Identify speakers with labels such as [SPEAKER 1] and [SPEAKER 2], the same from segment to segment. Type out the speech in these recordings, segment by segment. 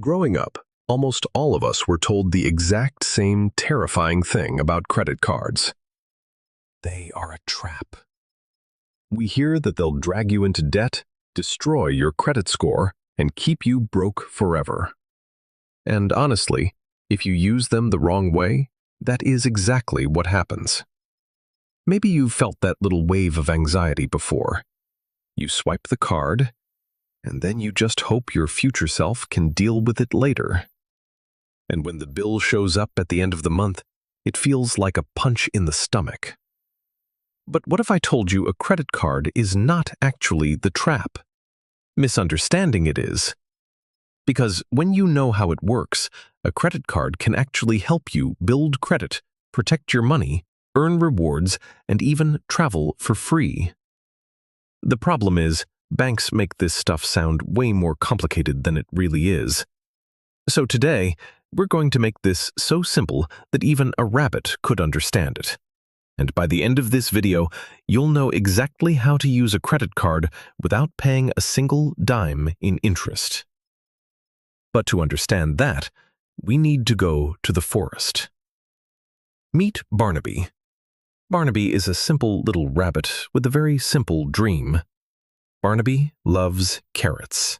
[SPEAKER 1] Growing up, almost all of us were told the exact same terrifying thing about credit cards. They are a trap. We hear that they'll drag you into debt, destroy your credit score, and keep you broke forever. And honestly, if you use them the wrong way, that is exactly what happens. Maybe you've felt that little wave of anxiety before. You swipe the card, and then you just hope your future self can deal with it later. And when the bill shows up at the end of the month, it feels like a punch in the stomach. But what if I told you a credit card is not actually the trap? Misunderstanding it is. Because when you know how it works, a credit card can actually help you build credit, protect your money, earn rewards, and even travel for free. The problem is, banks make this stuff sound way more complicated than it really is. So today, we're going to make this so simple that even a rabbit could understand it. And by the end of this video, you'll know exactly how to use a credit card without paying a single dime in interest. But to understand that, we need to go to the forest. Meet Barnaby. Barnaby is a simple little rabbit with a very simple dream. Barnaby loves carrots.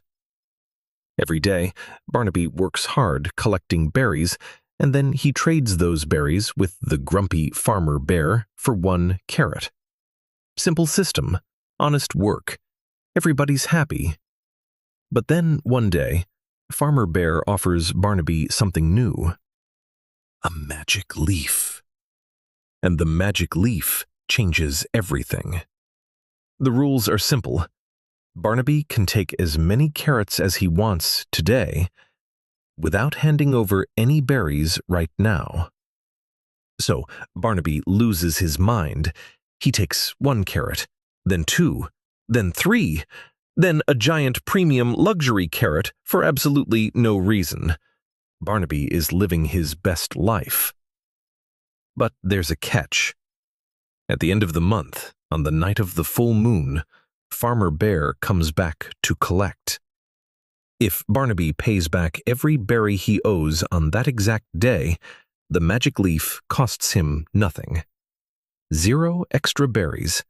[SPEAKER 1] Every day, Barnaby works hard collecting berries, and then he trades those berries with the grumpy farmer bear for 1 carrot. Simple system, honest work. Everybody's happy. But then one day, Farmer Bear offers Barnaby something new. A magic leaf. And the magic leaf changes everything. The rules are simple. Barnaby can take as many carrots as he wants today without handing over any berries right now. So Barnaby loses his mind. He takes 1 carrot, then 2, then 3, then a giant premium luxury carrot for absolutely no reason. Barnaby is living his best life. But there's a catch. At the end of the month, on the night of the full moon, Farmer Bear comes back to collect. If Barnaby pays back every berry he owes on that exact day, the magic leaf costs him nothing. 0 extra berries.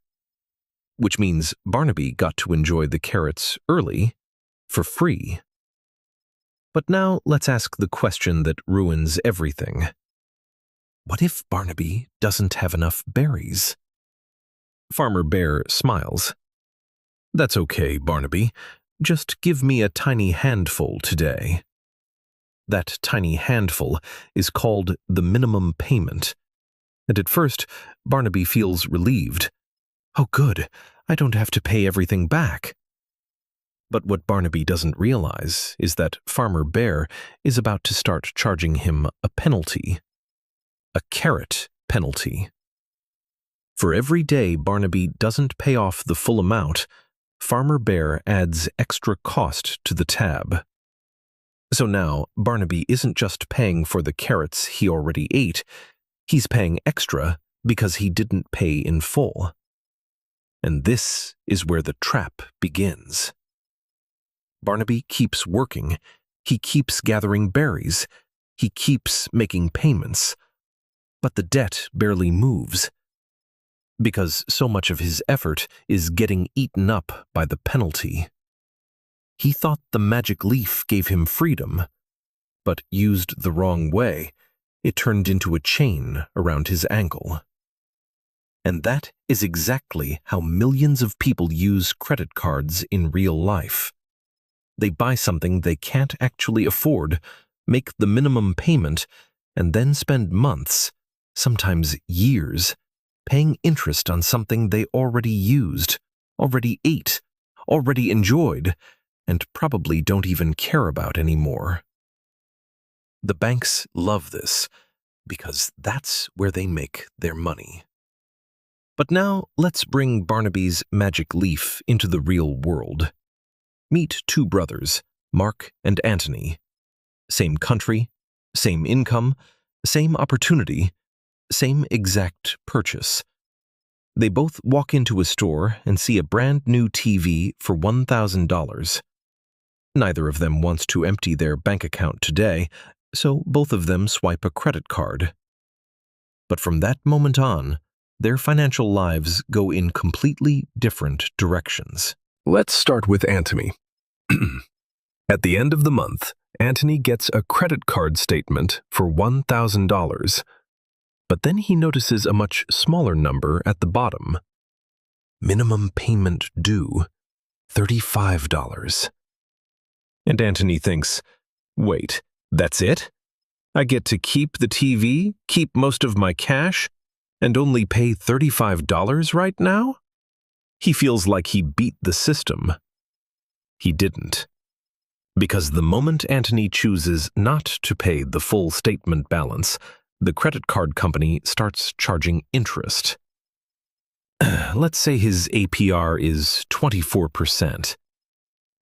[SPEAKER 1] Which means Barnaby got to enjoy the carrots early, for free. But now let's ask the question that ruins everything. What if Barnaby doesn't have enough berries? Farmer Bear smiles. That's okay, Barnaby. Just give me a tiny handful today. That tiny handful is called the minimum payment. And at first, Barnaby feels relieved. Oh good, I don't have to pay everything back. But what Barnaby doesn't realize is that Farmer Bear is about to start charging him a penalty. A carrot penalty. For every day Barnaby doesn't pay off the full amount, Farmer Bear adds extra cost to the tab. So now Barnaby isn't just paying for the carrots he already ate, he's paying extra because he didn't pay in full. And this is where the trap begins. Barnaby keeps working, he keeps gathering berries, he keeps making payments, but the debt barely moves. Because so much of his effort is getting eaten up by the penalty. He thought the magic leaf gave him freedom, but used the wrong way, it turned into a chain around his ankle. And that is exactly how millions of people use credit cards in real life. They buy something they can't actually afford, make the minimum payment, and then spend months, sometimes years, paying interest on something they already used, already ate, already enjoyed, and probably don't even care about anymore. The banks love this, because that's where they make their money. But now let's bring Barnaby's magic leaf into the real world. Meet 2 brothers, Mark and Anthony. Same country, same income, same opportunity, same exact purchase. They both walk into a store and see a brand new TV for $1,000. Neither of them wants to empty their bank account today, so both of them swipe a credit card. But from that moment on, their financial lives go in completely different directions. Let's start with Anthony. At the end of the month, Anthony gets a credit card statement for $1,000. But then he notices a much smaller number at the bottom. Minimum payment due, $35. And Anthony thinks, wait, that's it? I get to keep the TV, keep most of my cash, and only pay $35 right now? He feels like he beat the system. He didn't. Because the moment Anthony chooses not to pay the full statement balance, the credit card company starts charging interest. Let's say his APR is 24%.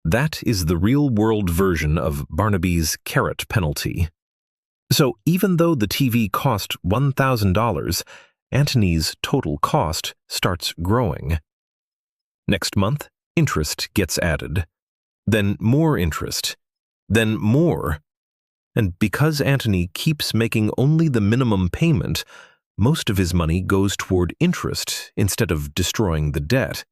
[SPEAKER 1] That is the real-world version of Barnaby's carrot penalty. So even though the TV cost $1,000, Anthony's total cost starts growing. Next month, interest gets added. Then more interest. Then more. And because Anthony keeps making only the minimum payment, most of his money goes toward interest instead of destroying the debt.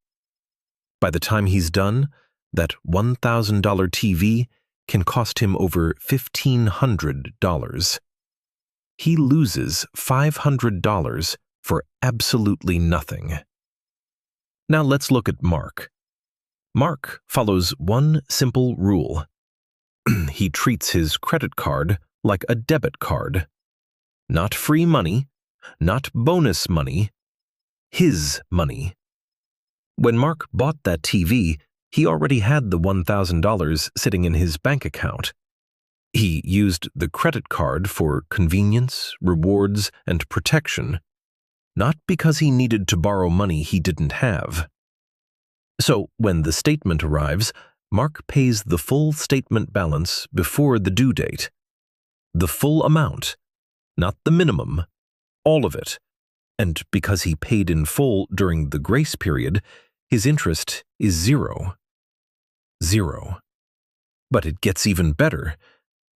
[SPEAKER 1] By the time he's done, that $1,000 TV can cost him over $1,500. He loses $500 for absolutely nothing. Now let's look at Mark. Mark follows one simple rule. He treats his credit card like a debit card. Not free money, not bonus money, his money. When Mark bought that TV, he already had the $1,000 sitting in his bank account. He used the credit card for convenience, rewards, and protection, not because he needed to borrow money he didn't have. So when the statement arrives, Mark pays the full statement balance before the due date. The full amount, not the minimum, all of it. And because he paid in full during the grace period, his interest is zero. Zero. But it gets even better.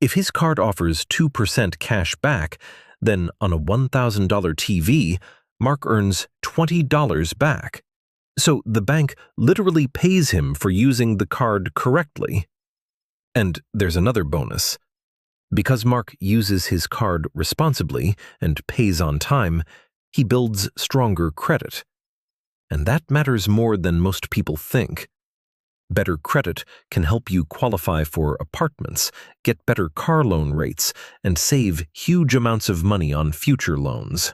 [SPEAKER 1] If his card offers 2% cash back, then on a $1,000 TV, Mark earns $20 back. So the bank literally pays him for using the card correctly. And there's another bonus. Because Mark uses his card responsibly and pays on time, he builds stronger credit. And that matters more than most people think. Better credit can help you qualify for apartments, get better car loan rates, and save huge amounts of money on future loans.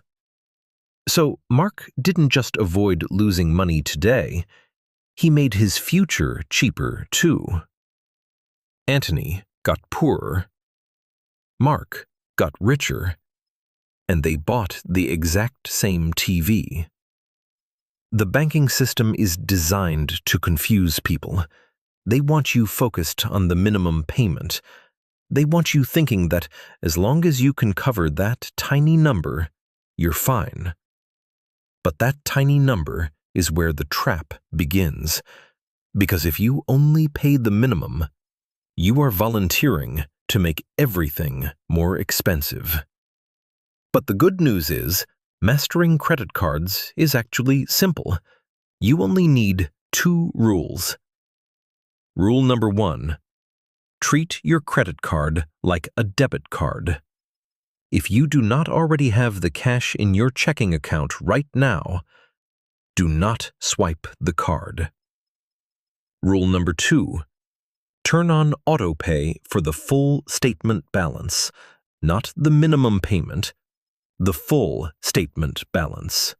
[SPEAKER 1] So Mark didn't just avoid losing money today, he made his future cheaper too. Anthony got poorer. Mark got richer. And they bought the exact same TV. The banking system is designed to confuse people. They want you focused on the minimum payment. They want you thinking that as long as you can cover that tiny number, you're fine. But that tiny number is where the trap begins. Because if you only pay the minimum, you are volunteering to make everything more expensive. But the good news is, mastering credit cards is actually simple. You only need 2 rules. Rule number 1. Treat your credit card like a debit card. If you do not already have the cash in your checking account right now, do not swipe the card. Rule number 2. Turn on autopay for the full statement balance, not the minimum payment, the full statement balance.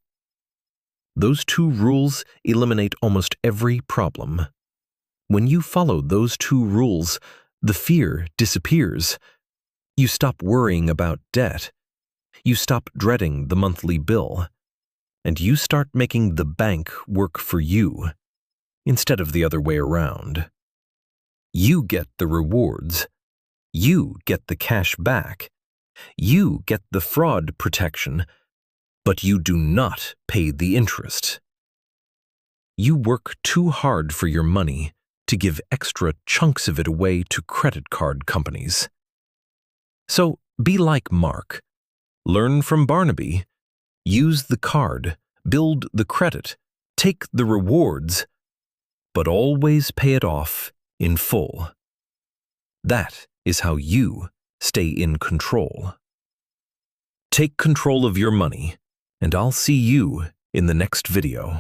[SPEAKER 1] Those 2 rules eliminate almost every problem. When you follow those 2 rules, the fear disappears. You stop worrying about debt. You stop dreading the monthly bill. And you start making the bank work for you, instead of the other way around. You get the rewards. You get the cash back. You get the fraud protection, but you do not pay the interest. You work too hard for your money,
[SPEAKER 2] to give extra chunks of it away to credit card companies. So be like Mark. Learn from Barnaby. Use the card, build the credit, take the rewards, but always pay it off in full. That is how you stay in control. Take control of your money, and I'll see you in the next video.